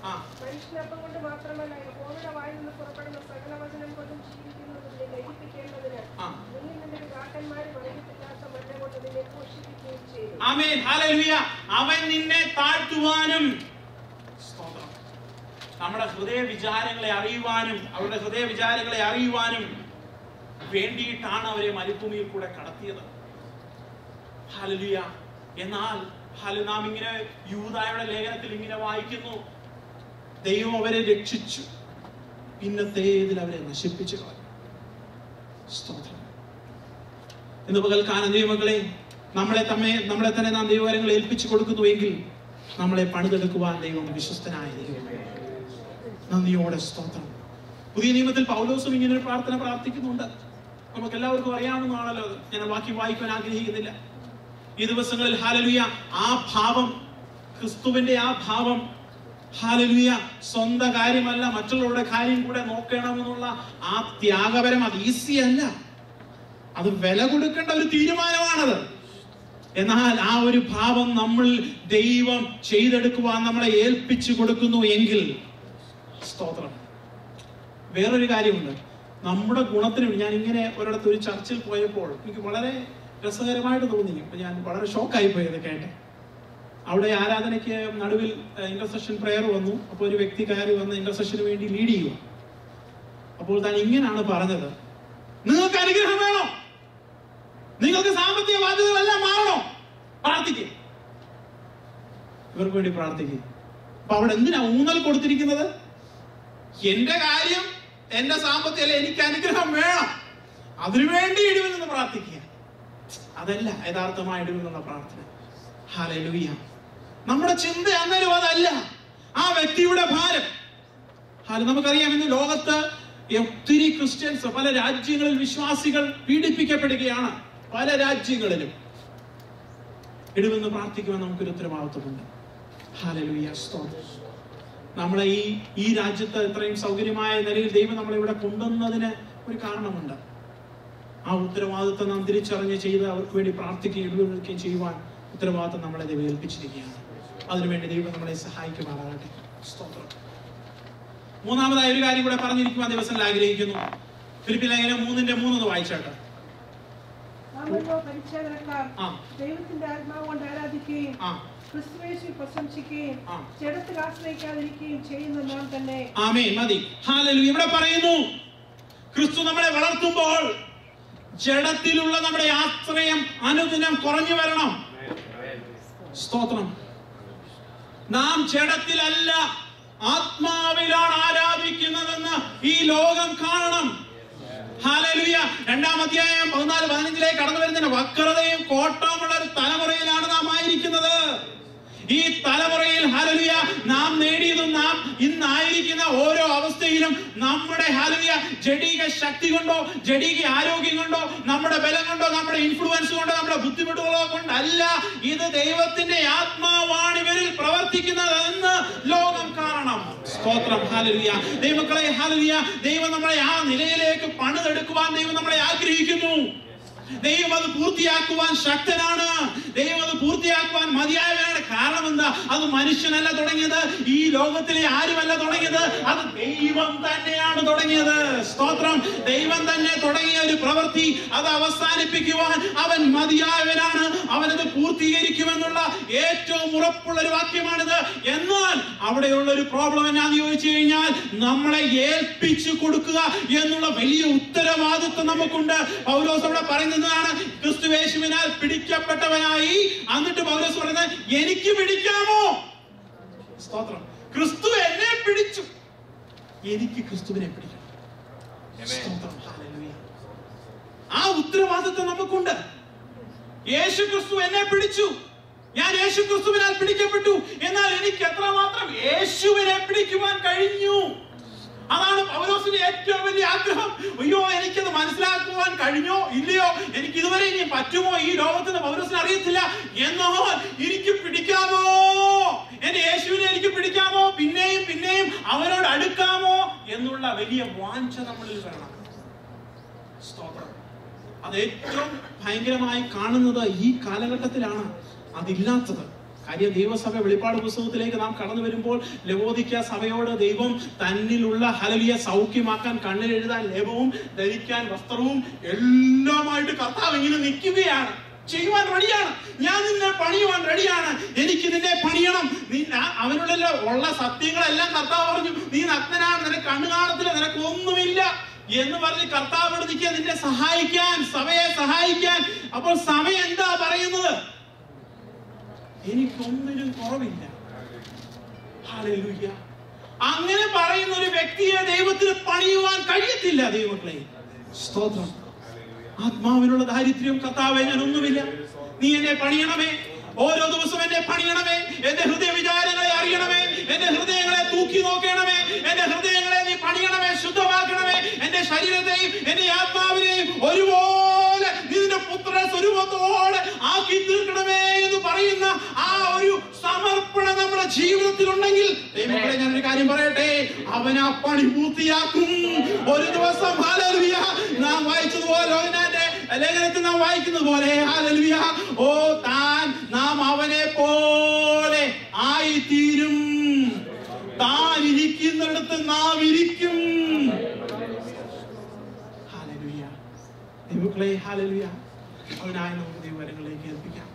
മനുഷ്യനപ്പം കൊണ്ട് മാത്രമല്ല യഹോവയുടെ വായിൽ നിന്ന് പുറപ്പെടുന്ന സകലവചനം കൊണ്ടും ജീവിക്കുന്നത് നിന്നെ ലയിപ്പിക്കേണ്ടതിന് മുന്നിൽ നിന്റെ പിതാക്കന്മാർ വഴങ്ങിട്ടില്ലാത്ത മഞ്ഞ കൊണ്ട് നിന്നെ പോഷിപ്പിക്കുകയും ചെയ്തു. ആമേൻ. ഹല്ലേലൂയ. അവൻ നിന്നെ താഴ്ത്തുവാനും, നമ്മുടെ ഹൃദയ വിചാരങ്ങളെ അറിയുവാനും, അവരുടെ ഹൃദയ വിചാരങ്ങളെ അറിയുവാനും വേണ്ടിയിട്ടാണ് അവരെ മരുഭൂമിയിൽ കൂടെ കടത്തിയത്. ഹല്ലേലൂയ. എന്നാൽ നാം ഇങ്ങനെ യൂദായുടെ ലേഖനത്തിൽ ഇങ്ങനെ വായിക്കുന്നു, ദൈവം അവരെ രക്ഷിച്ചു, പിന്നത്തേതിൽ അവരെ നശിപ്പിച്ചു കളഞ്ഞു. സ്തോത്രം. ഇന്ന് പകൽക്കാലം ദൈവമക്കളെ, നമ്മളെ തന്നെ നാം ദൈവകാര്യങ്ങൾ ഏൽപ്പിച്ചു കൊടുക്കുന്നുവെങ്കിൽ നമ്മളെ പണിതെടുക്കുവാൻ ദൈവം വിശ്വസ്തനായ ദൈവമാണ്. നന്ദിയോടെ സ്തോത്രം. പുതിയ നിയമത്തിൽ പൗലോസും ഇങ്ങനെ ഒരു പ്രാർത്ഥന പ്രാർത്ഥിക്കുന്നുണ്ട്. നമുക്ക് എല്ലാവർക്കും അറിയാവുന്നതാണല്ലോ. ഞാൻ വാക്യം വായിക്കാൻ ആഗ്രഹിക്കുന്നില്ല. ഈ ദിവസങ്ങളിൽ ഹല്ലേലൂയ, ആ ഭാവം, ക്രിസ്തുവിന്റെ ആ ഭാവം, ഹല്ലേലൂയ, സ്വന്തം കാര്യമല്ല മറ്റുള്ളവരുടെ കാര്യം കൂടെ നോക്കണമെന്നുള്ള ആ ത്യാഗപരം, അത് ഈസി അല്ല. അത് വില കൊടുക്കേണ്ട ഒരു തീരുമാനമാണത്. എന്നാൽ ആ ഒരു ഭാവം നമ്മൾ ദൈവം ചെയ്തെടുക്കുവാൻ നമ്മളെ ഏൽപ്പിച്ചു കൊടുക്കുന്നു എങ്കിൽ, സ്തോത്രം. വേറൊരു കാര്യമുണ്ട്, നമ്മുടെ ഗുണത്തിന്. ഞാൻ ഇങ്ങനെ ഒരിടത്ത് ഒരു ചർച്ചിൽ പോയപ്പോൾ എനിക്ക് വളരെ രസകരമായിട്ട് തോന്നി. അപ്പൊ ഞാൻ വളരെ ഷോക്കായി പോയത് കേട്ടെ. അവിടെ ആരാധനയ്ക്ക് നടുവിൽ ഇന്റർസെഷൻ പ്രെയർ വന്നു. അപ്പോൾ ഒരു വ്യക്തി കയറി വന്ന് ഇന്റർസെഷന് വേണ്ടി ലീഡ് ചെയ്യുക. അപ്പോൾ താൻ ഇങ്ങനെയാണ് പറഞ്ഞത്, നിങ്ങൾക്ക് അനുഗ്രഹം വേണോ? നിങ്ങൾക്ക് സാമ്പത്തിക ബാധ്യതകളെല്ലാം മാറണോ? പ്രാർത്ഥിക്കുക, ഇവർക്ക് വേണ്ടി പ്രാർത്ഥിക്കുക. അപ്പൊ അവിടെ എന്തിനാ ഊന്നൽ കൊടുത്തിരിക്കുന്നത്? എന്റെ കാര്യം, എന്റെ സാമ്പത്തിക, എനിക്ക് അനുഗ്രഹം വേണം, അതിനുവേണ്ടി ഇടിവിൽ നിന്ന് പ്രാർത്ഥിക്കുക. അതല്ല യഥാർത്ഥമായ ഇടിവിൽ നിന്നുള്ള പ്രാർത്ഥന. ഹല്ലേലൂയ. നമ്മുടെ ചിന്ത അന്നേരം അതല്ല, ആ വ്യക്തിയുടെ ഭാരം. നമുക്കറിയാം, ഇന്ന് ലോകത്ത് ഒത്തിരി ക്രിസ്ത്യൻസ്, പല രാജ്യങ്ങളിൽ വിശ്വാസികൾ പീഡിപ്പിക്കപ്പെടുകയാണ്. പല രാജ്യങ്ങളിലും ഇടിവിൽ നിന്ന് പ്രാർത്ഥിക്കുവാൻ നമുക്കൊരു ഉത്തരവാദിത്വമുണ്ട്. ഹല്ലേലൂയ. സ്തോത്രം. നമ്മളെ ഈ രാജ്യത്ത് ഇത്രയും സൗകര്യമായ നിലയിൽ ദൈവം നമ്മളെ ഇവിടെ കൊണ്ടുവന്നതിന് ഒരു കാരണമുണ്ട്. ആ ഉത്തരവാദിത്വം നാം തിരിച്ചറിഞ്ഞ് ചെയ്ത് അവർക്ക് വേണ്ടി പ്രാർത്ഥിക്കുകയും ഇടപെടുകയും ചെയ്യുവാൻ ഉത്തരവാദിത്വം നമ്മളെ ദൈവം ഏൽപ്പിച്ചിരിക്കുകയാണ്. അതിനുവേണ്ടി ദൈവം നമ്മളെ സഹായിക്കുമാറാകട്ടെ. സ്തോത്രം. മൂന്നാമതായ ഒരു കാര്യം കൂടെ പറഞ്ഞിരിക്കുവാൻ ദിവസങ്ങളിൽ ആഗ്രഹിക്കുന്നു. ഫിലിപ്പി ലേഖനം 3:3 വായിച്ചാട്ടെ. ദൈവത്തിന്റെ ആത്മാവ് കൊണ്ട് ആരാധിക്കുകയും ക്രിസ്തുയേശുവിൽ പ്രശംസിക്കുകയും ജഡത്തിൽ ആശ്രയിക്കാതിരിക്കുകയും ചെയ്യുന്ന നാം തന്നെ. ആമേൻ. മതി. ഹല്ലേലൂയ. ഇവിടെ പറയുന്നു, ക്രിസ്തു നമ്മളെ വളർത്തുമ്പോൾ ജഡത്തിലുള്ള നമ്മുടെ ആശ്രയം അനുദിനം കുറഞ്ഞു വരണം. സ്തോത്രം. നാം ജഡത്തിലല്ല ആത്മാവിലാണ് ആരാധിക്കുന്നതെന്ന് ഈ ലോകം കാണണം. ഹല്ലേലൂയ. 2-ാം അധ്യായം 14-15 കടന്നു വരുന്ന വക്രതയും കോട്ടവുമുള്ള ഒരു തലമുറയിലാണ് നാം ആയിരിക്കുന്നത്. ഈ തലമുറയിൽ ഹല്ലേലൂയ നാം നേടിയതും നാം ഇന്നായിരിക്കുന്ന ഓരോ അവസ്ഥയിലും നമ്മുടെ ഹല്ലേലൂയ ജഡിക ശക്തി കൊണ്ടോ ജഡിക ആരോഗ്യം കൊണ്ടോ നമ്മുടെ ബലം കൊണ്ടോ നമ്മുടെ ഇൻഫ്ലുവൻസ് കൊണ്ടോ നമ്മുടെ ബുദ്ധിമുട്ടുകളോ കൊണ്ടല്ല, ഇത് ദൈവത്തിന്റെ ആത്മാവാണ് ഇവരിൽ പ്രവർത്തിക്കുന്നത് എന്ന് ലോകം കാണണം. സ്തോത്രം. ഹല്ലേലൂയ. ദൈവമക്കളെ, ഹല്ലേലൂയ, ദൈവം നമ്മളെ ആ നിലയിലേക്ക് പണിതെടുക്കുവാൻ ദൈവം നമ്മളെ ആഗ്രഹിക്കുന്നു. ദൈവം അത് പൂർത്തിയാക്കുവാൻ ശക്തനാണ്. ദൈവം അത് പൂർത്തിയാക്കുവാൻ മതിയായവനാണ്. കാരണം എന്താ? അത് മനുഷ്യനല്ല തുടങ്ങിയത്, ഈ ലോകത്തിലെ ആരുമല്ല തുടങ്ങിയത്, അത് ദൈവം തന്നെയാണ് തുടങ്ങിയത്. സ്തോത്രം. ദൈവം തന്നെ തുടങ്ങിയ ഒരു പ്രവൃത്തി അത് അവസാനിപ്പിക്കുവാൻ അവൻ മതിയായവനാണ്. അവനത് പൂർത്തീകരിക്കുമെന്നുള്ള ഏറ്റവും ഉറപ്പുള്ള ഒരു വാക്യമാണിത്. എന്നാൽ അവിടെയുള്ള ഒരു പ്രോബ്ലം എന്നാന്ന് ചോദിച്ചു കഴിഞ്ഞാൽ, നമ്മളെ ഏൽപ്പിച്ചു കൊടുക്കുക എന്നുള്ള വലിയ ഉത്തരവാദിത്വം നമുക്കുണ്ട്. പൗലോസ് അവിടെ പറയുന്നതാണ്, ക്രിസ്തുയേശുവിനാൽ പിടിക്കപ്പെട്ടവനായി. എന്നിട്ട് പൗലോസ് പറയുന്നത്, എനിക്ക് പിടിക്കാമോ? സ്തോത്രം. ക്രിസ്തു എന്നെ പിടിച്ചു, എനിക്ക് ക്രിസ്തുവിനെ പിടിക്കണം. സ്തോത്രം. ഹല്ലേലൂയ. ആ ഉത്തരവാദിത്വം നമുക്കുണ്ട്. യേശു ക്രിസ്തു എന്നെ പിടിച്ചു, ഞാൻ യേശു ക്രിസ്തുവിനാൽ പിടിക്കപ്പെട്ടു. എന്നാൽ എനിക്ക് എത്രമാത്രം യേശുവിനെ പിടിക്കുവാൻ കഴിഞ്ഞു? അതാണ് പൗലോസിന്റെ ഏറ്റവും വലിയ ആഗ്രഹം. അയ്യോ, എനിക്കത് മനസ്സിലാക്കുവാൻ കഴിഞ്ഞോ ഇല്ലയോ, എനിക്ക് ഇതുവരെ ഇനി പറ്റുമോ ഈ ലോകത്തിന് പൗലോസിന് അറിയത്തില്ല. എന്നാൽ എനിക്ക് പിടിക്കാമോ, എന്റെ യേശുവിനെ എനിക്ക് പിടിക്കാമോ, പിന്നെയും പിന്നെയും അവനോട് അടുക്കാമോ എന്നുള്ള വലിയ വാഞ്ച നമ്മളിൽ വേണം. സ്തോത്രം. അത് ഏറ്റവും ഭയങ്കരമായി കാണുന്നത് ഈ കാലഘട്ടത്തിലാണ്. അതില്ലാത്തത് കാര്യം ദൈവസഭ വെളിപ്പാട് പുസ്തകത്തിലേക്ക് നാം കടന്നു വരുമ്പോൾ ലവോദിക്ക സഭയോട് ദൈവം തന്നിലുള്ള ഹല്ലേലൂയ സൗഖ്യമാക്കാൻ കണ്ണിൽ എഴുതാൻ ലേപവും ധരിക്കാൻ വസ്ത്രവും എല്ലാമായിട്ട് കർത്താവ് ഇങ്ങനെ നിൽക്കുകയാണ്. ചെയ്യുവാൻ റെഡിയാണ്. ഞാൻ നിന്നെ പണിയുവാൻ റെഡിയാണ്. എനിക്ക് നിന്നെ പണിയണം. അവനുള്ള ഉള്ള സത്യങ്ങളെല്ലാം കർത്താവ് പറഞ്ഞു, നീ നഗ്നനാണ്, നിനക്ക് കണ്ണു കാണത്തില്ല, നിനക്ക് ഒന്നുമില്ല എന്ന് പറഞ്ഞ് കർത്താവോട് നിൽക്കുക, നിന്നെ സഹായിക്കാൻ, സഭയെ സഹായിക്കാൻ. അപ്പോൾ സഭ എന്താ പറയുന്നത്? എനിക്കൊന്നിനും കുറവില്ല. ഹല്ലേലൂയ. അങ്ങനെ പറയുന്ന ഒരു വ്യക്തിയെ ദൈവത്തിന് പണിയുവാൻ കഴിയത്തില്ല. ദൈവമക്കളെ, സ്തോത്രം. ആത്മാവിനുള്ള ദാരിദ്ര്യം, കർത്താവേ ഞാൻ ഒന്നുമില്ല, നീ എന്നെ പണിയണമേ, ഓരോ ദിവസവും എന്നെ പണിയണമേ, എന്റെ ഹൃദയ വിചാരങ്ങളെ അറിയണമേ, എന്റെ ഹൃദയങ്ങളെ തൂക്കി നോക്കണമേ, എന്റെ ഹൃദയങ്ങളെ നീ പണിയണമേ, ശുദ്ധമാക്കണമേ, എന്റെ ശരീരത്തെയും എന്റെ ആത്മാവിനെയും ഒരുപോലെ നിന്റെ പുത്ര സ്വരൂപത്തോടെ ആക്കി തീർക്കണമേ എന്ന് പറയുന്ന ആ ഒരു സമർപ്പണം നമ്മുടെ ജീവിതത്തിൽ ഉണ്ടെങ്കിൽ, ദൈവമക്കളെ ഞാനൊരു കാര്യം പറയട്ടെ, അവൻ ആ പണി പൂർത്തിയാക്കും. ഒരു ദിവസം ഹല്ലേലൂയ നാം വായിച്ചതുപോലെ, ലേഖനത്തിൽ നാം വായിക്കുന്നത് പോലെ, ഹല്ലേലൂയ, ഓ താൻ നാം അവനെ പോലെ ആയിത്തീരും, താൻ ഇരിക്കുന്നിടത്ത് നാം ഇരിക്കും. ഹല്ലേലൂയ. ദൈവമക്കളെ, ഹല്ലേലൂയ, അവനായി നമുക്ക് ദൈവവരങ്ങളിലേക്ക് ഏൽപ്പിക്കാം.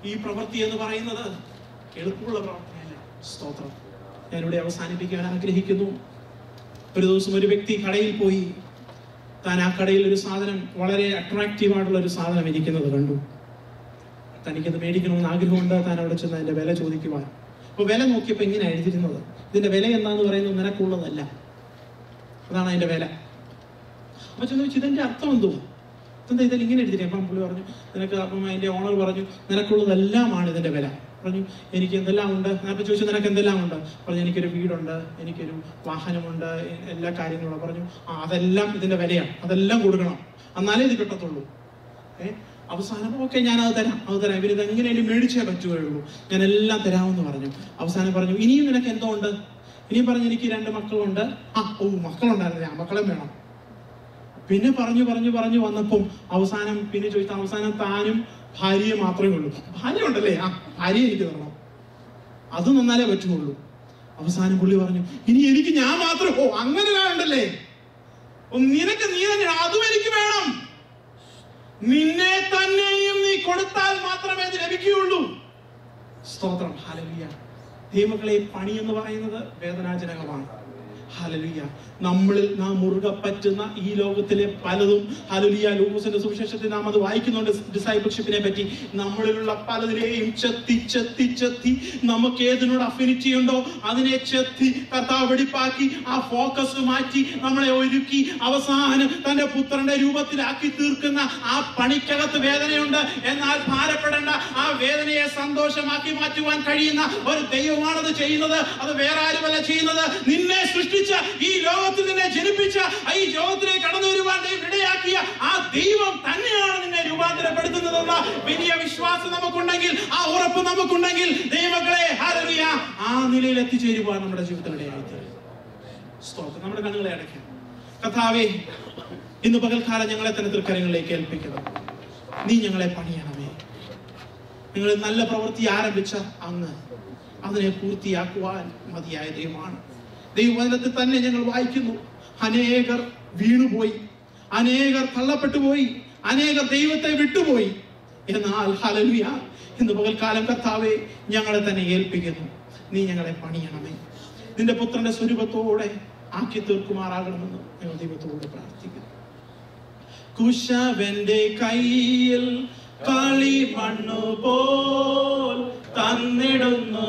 ഈ പ്രവൃത്തി എന്ന് പറയുന്നത് എളുപ്പമുള്ള പ്രവൃത്തിയല്ല. സ്തോത്രം. ഞാനിവിടെ അവസാനിപ്പിക്കാൻ ആഗ്രഹിക്കുന്നു. ഒരു ദിവസം ഒരു വ്യക്തി കടയിൽ പോയി, താൻ ആ കടയിൽ ഒരു സാധനം, വളരെ അട്രാക്റ്റീവ് ആയിട്ടുള്ള ഒരു സാധനം ഇരിക്കുന്നത് കണ്ടു. തനിക്കത് മേടിക്കണമെന്ന് ആഗ്രഹമുണ്ട്. താൻ അവിടെ ചെന്ന് അതിന്റെ വില ചോദിക്കുവാൻ. അപ്പൊ വില നോക്കിയപ്പോ ഇങ്ങനെ എഴുതിയിരുന്നത്, ഇതിന്റെ വില എന്താന്ന് പറയുന്നത് നിനക്കുള്ളതല്ല, അതാണ് അതിന്റെ വില. അപ്പൊ ചോദിച്ചു, ഇതിന്റെ അർത്ഥം എന്തോ, എന്താ ഇതിൽ ഇങ്ങനെ എഴുതിയില്ലേ? അപ്പം പുള്ളി പറഞ്ഞു, നിനക്ക്, അപ്പം അതിന്റെ ഓണർ പറഞ്ഞു, നിനക്കുള്ളതെല്ലാമാണ് ഇതിന്റെ വില. പറഞ്ഞു, എനിക്ക് എന്തെല്ലാം ഉണ്ട്? അപ്പൊ ചോദിച്ചു, നിനക്ക് എന്തെല്ലാം ഉണ്ട്? പറഞ്ഞു, എനിക്കൊരു വീടുണ്ട്, എനിക്കൊരു വാഹനമുണ്ട്, എല്ലാ കാര്യങ്ങളും. പറഞ്ഞു, അതെല്ലാം ഇതിന്റെ വിലയാണ്, അതെല്ലാം കൊടുക്കണം, എന്നാലേ ഇത് കിട്ടത്തുള്ളൂ. അവസാനം ഓക്കെ, ഞാനത് തരാം, അത് തരാം, ഇവരിത് എങ്ങനെയും മേടിച്ചേ പറ്റുകയുള്ളൂ, ഞാൻ എല്ലാം തരാമെന്ന് പറഞ്ഞു. അവസാനം പറഞ്ഞു, ഇനിയും നിനക്ക് എന്തോ ഉണ്ട്? ഇനിയും പറഞ്ഞു, എനിക്ക് 2 മക്കളുണ്ട്. മക്കളുണ്ടായിരുന്നില്ല, മക്കളെ വേണം. പിന്നെ പറഞ്ഞു വന്നപ്പം അവസാനം പിന്നെ ചോദിച്ചാൽ, അവസാനം താനും ഭാര്യയും മാത്രമേ ഉള്ളൂ. ഭാര്യ ഉണ്ടല്ലേ? ഭാര്യ എനിക്ക് തരണം. അത് നന്നാലേ പറ്റുള്ളൂ. അവസാനം പുള്ളി പറഞ്ഞു, ഇനി എനിക്ക് ഞാൻ മാത്രം. ഓ, അങ്ങനെ വേണ്ടല്ലേ, നിനക്ക് നീ തന്നെ, അതും എനിക്ക് വേണം. നിന്നെ തന്നെയും നീ കൊടുത്താൽ മാത്രമേ ഇത് ലഭിക്കുകയുള്ളൂ. സ്തോത്രം. ഹല്ലേലൂയ. ദൈവമക്കളെ, പണി എന്ന് പറയുന്നത് വേദനാജനകമാണ്. ഹല്ലേലൂയ. നമ്മളിൽ നാം മുറുകെ പറ്റുന്ന ഈ ലോകത്തിലെ പലതും, ഹല്ലേലൂയ, ലൂക്കോസിന്റെ സുവിശേഷത്തിൽ നാം അത് വായിക്കുന്നുണ്ട്, ഡിസൈപ്പിൾഷിപ്പിനെ പറ്റി. നമ്മളിലുള്ള പലതിനെയും ചെത്തി നമുക്ക് ഏതിനോട് അഫിനിറ്റി ഉണ്ടോ അതിനെ ചെത്തി കർത്താവ് വെടിപ്പാക്കി ആ ഫോക്കസ് മാറ്റി നമ്മളെ ഒരുക്കി അവസാനം തന്റെ പുത്രന്റെ രൂപത്തിലാക്കി തീർക്കുന്ന ആ പണിക്കകത്ത് വേദനയുണ്ട്. എന്നാൽ ഭാരപ്പെടേണ്ട, ആ വേദനയെ സന്തോഷമാക്കി മാറ്റുവാൻ കഴിയുന്ന ഒരു ദൈവമാണത് ചെയ്യുന്നത്. അത് വേറെ ആരുമല്ല ചെയ്യുന്നത്. നിന്നെ സൃഷ്ടിച്ച, ഈ ലോകത്തിൽ നിന്നെ ജനിപ്പിച്ച, ഈ ലോകത്തിലേക്ക് കടന്നു വരുവാൻ ഇടയാക്കിയ ആ ദൈവം തന്നെയാണ് നിന്നെ രൂപാന്തരപ്പെടുത്തുന്നതെന്ന വലിയ വിശ്വാസം നമുക്കുണ്ടെങ്കിൽ, ആ ഉറപ്പ് നമുക്കുണ്ടെങ്കിൽ, ദൈവമക്കളെ, ഹല്ലേലൂയ, ആ നിലയിൽ എത്തിച്ചേരുവാൻ നമ്മുടെ ജീവിതത്തിൽ ഇടയായിത്തീരും. സ്തോത്രം. നമ്മുടെ കണ്ണുകളെ അടയ്ക്കാം. കർത്താവേ, ഇന്ന് പകൽക്കാലം ഞങ്ങളെ തന്നെ തൃക്കരങ്ങളിലേക്ക് ഏൽപ്പിക്കുന്നു. നീ ഞങ്ങളെ പണിയണമേ. നിങ്ങൾ നല്ല പ്രവൃത്തി ആരംഭിച്ച അങ്ങ് അതിനെ പൂർത്തിയാക്കുവാൻ മതിയായ ദൈവമാണ്. ദൈവവചനത്തിൽ തന്നെ ഞങ്ങൾ വായിക്കുന്നു, അനേകർ വീണുപോയി, അനേകർ തള്ളപ്പെട്ടു പോയി, അനേകർ ദൈവത്തെ വിട്ടുപോയി. എന്നാൽ ഹല്ലേലൂയ, ഇന്ന് പകൽക്കാലം കർത്താവേ, ഞങ്ങളെ തന്നെ ഏൽപ്പിക്കുന്നു. നീ ഞങ്ങളെ പണിയണമേ. നിന്റെ പുത്രന്റെ സ്വരൂപത്തോടെ ആക്കി തീർക്കുമാറാകണമെന്ന് ഞങ്ങൾ ദൈവത്തോട് പ്രാർത്ഥിക്കുന്നു. കുശവന്റെ കയ്യിൽ കളിമണ്ണു പോൽ തന്നിടുന്നു